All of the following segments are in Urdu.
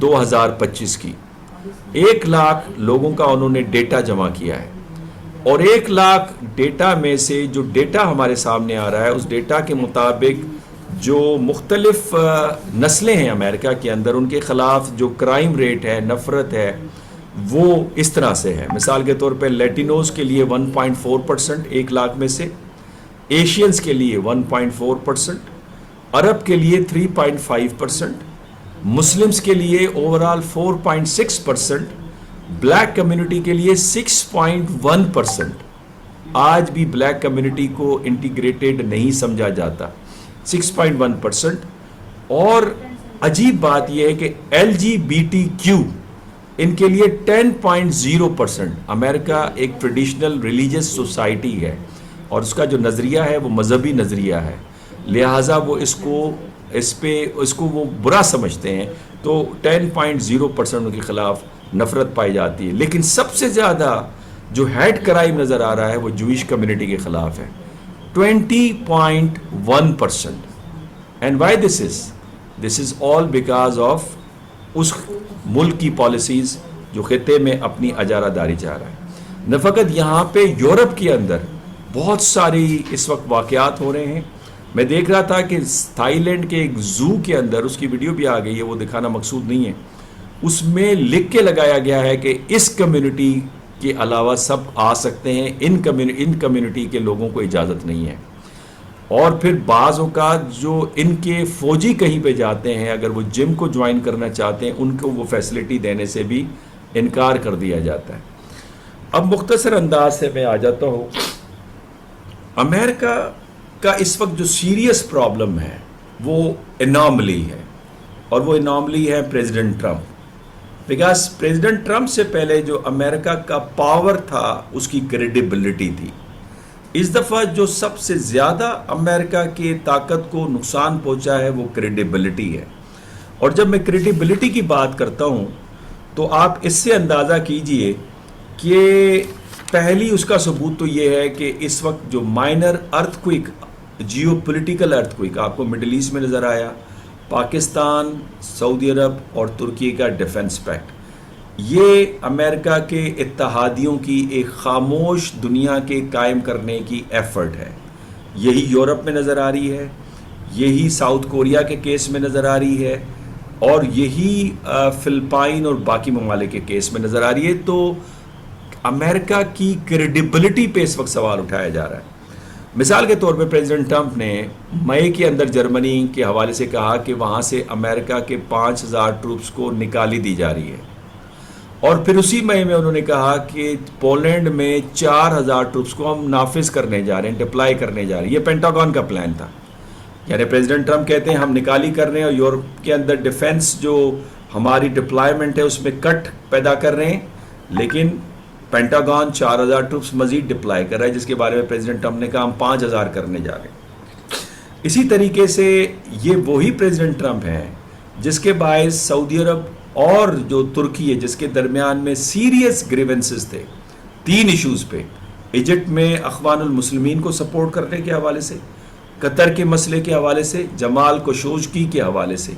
2025 کی 1 لاکھ لوگوں کا انہوں نے ڈیٹا جمع کیا ہے، اور 1 لاکھ ڈیٹا میں سے جو ڈیٹا ہمارے سامنے آ رہا ہے اس ڈیٹا کے مطابق جو مختلف نسلیں ہیں امریکہ کے اندر، ان کے خلاف جو کرائم ریٹ ہے، نفرت ہے، وہ اس طرح سے ہے. مثال کے طور پہ لیٹینوز کے لیے 1.4%، 1 لاکھ میں سے، ایشینز کے لیے 1.4%، عرب کے لیے 3.5%، مسلمز کے لیے اوورال 4.6%، بلیک کمیونٹی کے لیے 6.1%. آج بھی بلیک کمیونٹی کو انٹیگریٹڈ نہیں سمجھا جاتا، 6.1%. اور عجیب بات یہ ہے کہ LGBTQ ان کے لیے 10.0%. امریکہ ایک ٹریڈیشنل ریلیجس سوسائٹی ہے اور اس کا جو نظریہ ہے وہ مذہبی نظریہ ہے، لہٰذا وہ اس کو وہ برا سمجھتے ہیں، تو 10.0% ان کے خلاف نفرت پائی جاتی ہے. لیکن سب سے زیادہ جو ہیٹ کرائم نظر آ رہا ہے وہ جوئش کمیونٹی کے خلاف ہے، 20.1%. And why this is all because of اس ملک کی پالیسیز جو خطے میں اپنی اجارہ داری چاہ رہا ہے. نہ فقط یہاں پہ، یورپ کے اندر بہت ساری اس وقت واقعات ہو رہے ہیں. میں دیکھ رہا تھا کہ تھائی لینڈ کے ایک زو کے اندر، اس کی ویڈیو بھی آ گئی ہے، وہ دکھانا مقصود نہیں ہے، اس میں لکھ کے لگایا گیا ہے کہ اس کمیونٹی کے علاوہ سب آ سکتے ہیں، ان کمیونٹی کے لوگوں کو اجازت نہیں ہے. اور پھر بعض اوقات جو ان کے فوجی کہیں پہ جاتے ہیں، اگر وہ جم کو جوائن کرنا چاہتے ہیں، ان کو وہ فیسلٹی دینے سے بھی انکار کر دیا جاتا ہے. اب مختصر انداز سے میں آ جاتا ہوں. امریکہ کا اس وقت جو سیریس پرابلم ہے وہ اناملی ہے، اور وہ اناملی ہے president Trump. Because president Trump سے پہلے جو امریکہ کا پاور تھا اس کی کریڈیبلٹی تھی. اس دفعہ جو سب سے زیادہ امریکہ کی طاقت کو نقصان پہنچا ہے وہ کریڈیبلٹی ہے. اور جب میں کریڈیبلٹی کی بات کرتا ہوں تو آپ اس سے اندازہ کیجئے کہ پہلی اس کا ثبوت تو یہ ہے کہ اس وقت جو مائنر ارتھ کوئک، جیو پولیٹیکل ارتھ کوئک آپ کو مڈل ایسٹ میں نظر آیا، پاکستان، سعودی عرب اور ترکی کا ڈیفنس پیکٹ، یہ امریکہ کے اتحادیوں کی ایک خاموش دنیا کے قائم کرنے کی ایفرٹ ہے. یہی یورپ میں نظر آ رہی ہے، یہی ساؤتھ کوریا کے کیس میں نظر آ رہی ہے، اور یہی فلپائن اور باقی ممالک کے کیس میں نظر آ رہی ہے. تو امریکہ کی کریڈیبلٹی پہ اس وقت سوال اٹھایا جا رہا ہے. مثال کے طور پہ پریزیڈنٹ ٹرمپ نے مئی کے اندر جرمنی کے حوالے سے کہا کہ وہاں سے امریکہ کے 5000 ٹروپس کو نکالی دی جا رہی ہے، اور پھر اسی مئی میں انہوں نے کہا کہ پولینڈ میں 4000 ٹروپس کو ہم نافذ کرنے جا رہے ہیں، ڈپلائی کرنے جا رہے ہیں. یہ پینٹاگون کا پلان تھا. یعنی پریزیڈنٹ ٹرمپ کہتے ہیں ہم نکالی کر رہے ہیں، اور یورپ کے اندر ڈیفنس جو ہماری ڈپلائمنٹ ہے اس میں کٹ پیدا کر رہے ہیں، لیکن پینٹاگون 4000 ٹروپس مزید ڈپلائی کر رہا ہے، جس کے بارے میں پریزیڈنٹ ٹرمپ نے کہا ہم 5000 کرنے جا رہے ہیں. اسی طریقے سے یہ وہی پریزیڈنٹ ٹرمپ ہیں جس کے باعث سعودی عرب اور جو ترکی ہے، جس کے درمیان میں سیریس گریونسز تھے 3 ایشوز پہ، ایجپٹ میں اخوان المسلمین کو سپورٹ کرنے کے حوالے سے، قطر کے مسئلے کے حوالے سے، جمال خشوگی کے حوالے سے،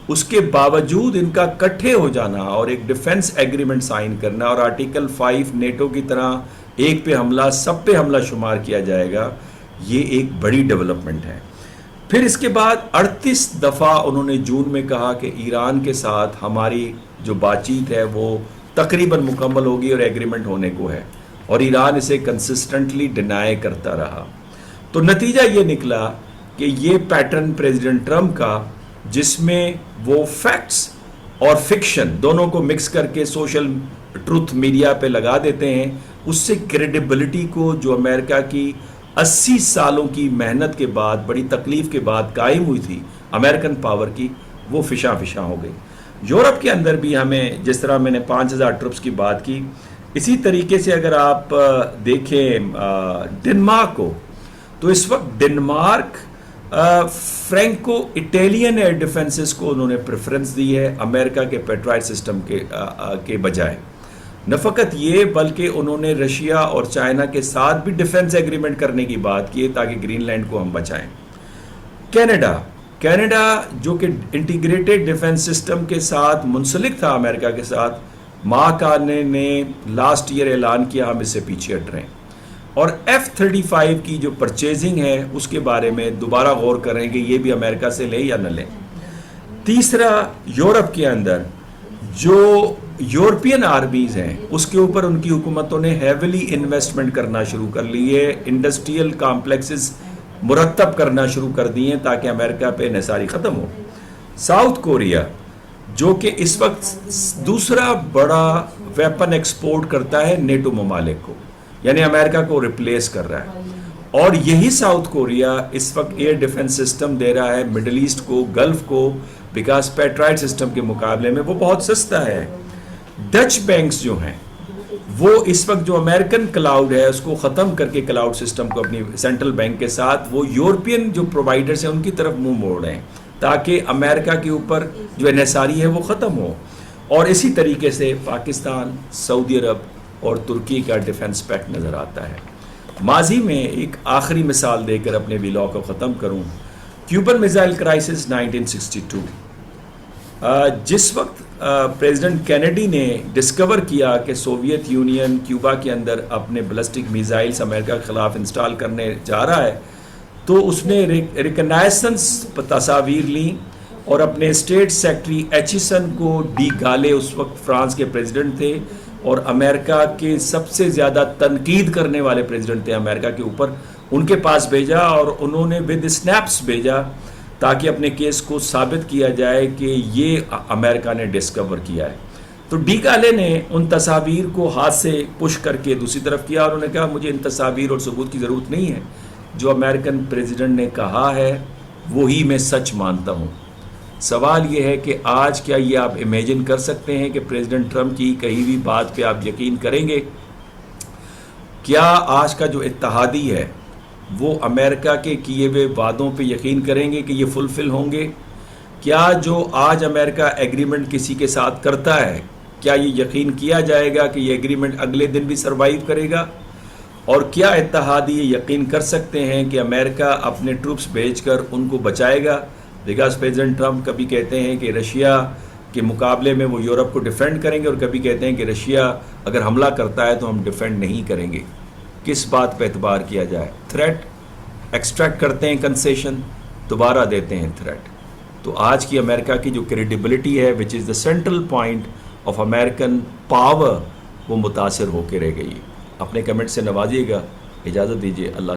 اس کے باوجود ان کا کٹھے ہو جانا اور ایک ڈیفنس ایگریمنٹ سائن کرنا اور آرٹیکل 5 نیٹو کی طرح ایک پہ حملہ سب پہ حملہ شمار کیا جائے گا، یہ ایک بڑی ڈیولپمنٹ ہے. پھر اس کے بعد 38 دفعہ انہوں نے جون میں کہا کہ ایران کے ساتھ ہماری جو بات چیت ہے وہ تقریباً مکمل ہوگی اور ایگریمنٹ ہونے کو ہے، اور ایران اسے کنسسٹنٹلی ڈینائی کرتا رہا. تو نتیجہ یہ نکلا کہ یہ پیٹرن پریزیڈنٹ ٹرمپ کا، جس میں وہ فیکٹس اور فکشن دونوں کو مکس کر کے سوشل ٹروتھ میڈیا پہ لگا دیتے ہیں، اس سے کریڈیبلٹی کو جو امریکہ کی 80 سالوں کی محنت کے بعد، بڑی تکلیف کے بعد قائم ہوئی تھی امریکن پاور کی، وہ فشاں فشاں ہو گئی. یورپ کے اندر بھی ہمیں، جس طرح میں نے 5000 ٹروپس کی بات کی، اسی طریقے سے اگر آپ دیکھیں ڈنمارک کو، تو اس وقت ڈنمارک فرینکو اٹیلین ایئر ڈیفنسز کو انہوں نے پریفرنس دی ہے امریکہ کے پیٹرائٹ سسٹم کے بجائے. نہ فقط یہ بلکہ انہوں نے رشیا اور چائنا کے ساتھ بھی ڈیفنس ایگریمنٹ کرنے کی بات کی ہے تاکہ گرین لینڈ کو ہم بچائیں. کینیڈا کینیڈا جو کہ انٹیگریٹڈ ڈیفنس سسٹم کے ساتھ منسلک تھا امریکہ کے ساتھ، مہاکانے نے لاسٹ ایئر اعلان کیا ہم اس سے پیچھے ہٹ رہے ہیں، اور F-35 کی جو پرچیزنگ ہے اس کے بارے میں دوبارہ غور کریں کہ یہ بھی امریکہ سے لیں یا نہ لیں۔ تیسرا، یورپ کے اندر جو یورپین آرمیز ہیں اس کے اوپر ان کی حکومتوں نے ہیویلی انویسٹمنٹ کرنا شروع کر لی ہے، انڈسٹریل کامپلیکسز مرتب کرنا شروع کر دی ہیں تاکہ امریکہ پہ انحصاری ختم ہو۔ ساؤتھ کوریا جو کہ اس وقت دوسرا بڑا ویپن ایکسپورٹ کرتا ہے نیٹو ممالک کو، یعنی امریکہ کو ریپلیس کر رہا ہے، اور یہی ساؤتھ کوریا اس وقت ایئر ڈیفنس سسٹم دے رہا ہے مڈل ایسٹ کو، گلف کو، بیکاز پیٹرائٹ سسٹم کے مقابلے میں وہ بہت سستا ہے۔ ڈچ بینکس جو ہیں وہ اس وقت جو امریکن کلاؤڈ ہے اس کو ختم کر کے کلاؤڈ سسٹم کو اپنی سینٹرل بینک کے ساتھ وہ یورپین جو پرووائڈرز ہیں ان کی طرف منہ موڑ رہے ہیں تاکہ امریکہ کے اوپر جو انحصاری ہے وہ ختم ہو۔ اور اسی طریقے سے پاکستان، سعودی عرب اور ترکی کا ڈیفنس پیکٹ نظر آتا ہے۔ ماضی میں ایک آخری مثال دے کر اپنے ویلاگ کو ختم کروں، کیوبن میزائل کرائسس 1962، جس وقت پریزیڈنٹ کینیڈی نے ڈسکور کیا کہ سوویت یونین کیوبا کے اندر اپنے بلسٹک میزائلز امریکہ کے خلاف انسٹال کرنے جا رہا ہے، تو اس نے ریکنائسنس تصاویر لیں اور اپنے اسٹیٹ سیکرٹری ایچیسن کو ڈی گالے اس وقت فرانس کے پریزیڈنٹ تھے اور امریکہ کے سب سے زیادہ تنقید کرنے والے پریزیڈنٹ تھے امریکہ کے اوپر، ان کے پاس بھیجا اور انہوں نے ود اسنیپس بھیجا تاکہ اپنے کیس کو ثابت کیا جائے کہ یہ امریکہ نے ڈسکور کیا ہے۔ تو ڈی گالے نے ان تصاویر کو ہاتھ سے پش کر کے دوسری طرف کیا اور انہوں نے کہا مجھے ان تصاویر اور ثبوت کی ضرورت نہیں ہے، جو امریکن پریزیڈنٹ نے کہا ہے وہی میں سچ مانتا ہوں۔ سوال یہ ہے کہ آج کیا یہ آپ امیجن کر سکتے ہیں کہ پریزیڈنٹ ٹرمپ کی کہی ہوئی بات پہ آپ یقین کریں گے؟ کیا آج کا جو اتحادی ہے وہ امریکہ کے کیے ہوئے وعدوں پہ یقین کریں گے کہ یہ فلفل ہوں گے؟ کیا جو آج امریکہ ایگریمنٹ کسی کے ساتھ کرتا ہے کیا یہ یقین کیا جائے گا کہ یہ ایگریمنٹ اگلے دن بھی سروائیو کرے گا؟ اور کیا اتحادی یہ یقین کر سکتے ہیں کہ امریکہ اپنے ٹروپس بھیج کر ان کو بچائے گا؟ بیکاز پریزیڈنٹ ٹرمپ کبھی کہتے ہیں کہ رشیا کے مقابلے میں وہ یورپ کو ڈیفینڈ کریں گے اور کبھی کہتے ہیں کہ رشیا اگر حملہ کرتا ہے تو ہم ڈیفینڈ نہیں کریں گے۔ کس بات پہ اعتبار کیا جائے؟ تھریٹ ایکسٹریکٹ کرتے ہیں کنسیشن، دوبارہ دیتے ہیں تھریٹ۔ تو آج کی امریکہ کی جو کریڈیبلٹی ہے which is the central point of American power, وہ متاثر ہو کے رہ گئی۔ اپنے کمنٹ سے نوازیے گا۔ اجازت دیجیے، اللہ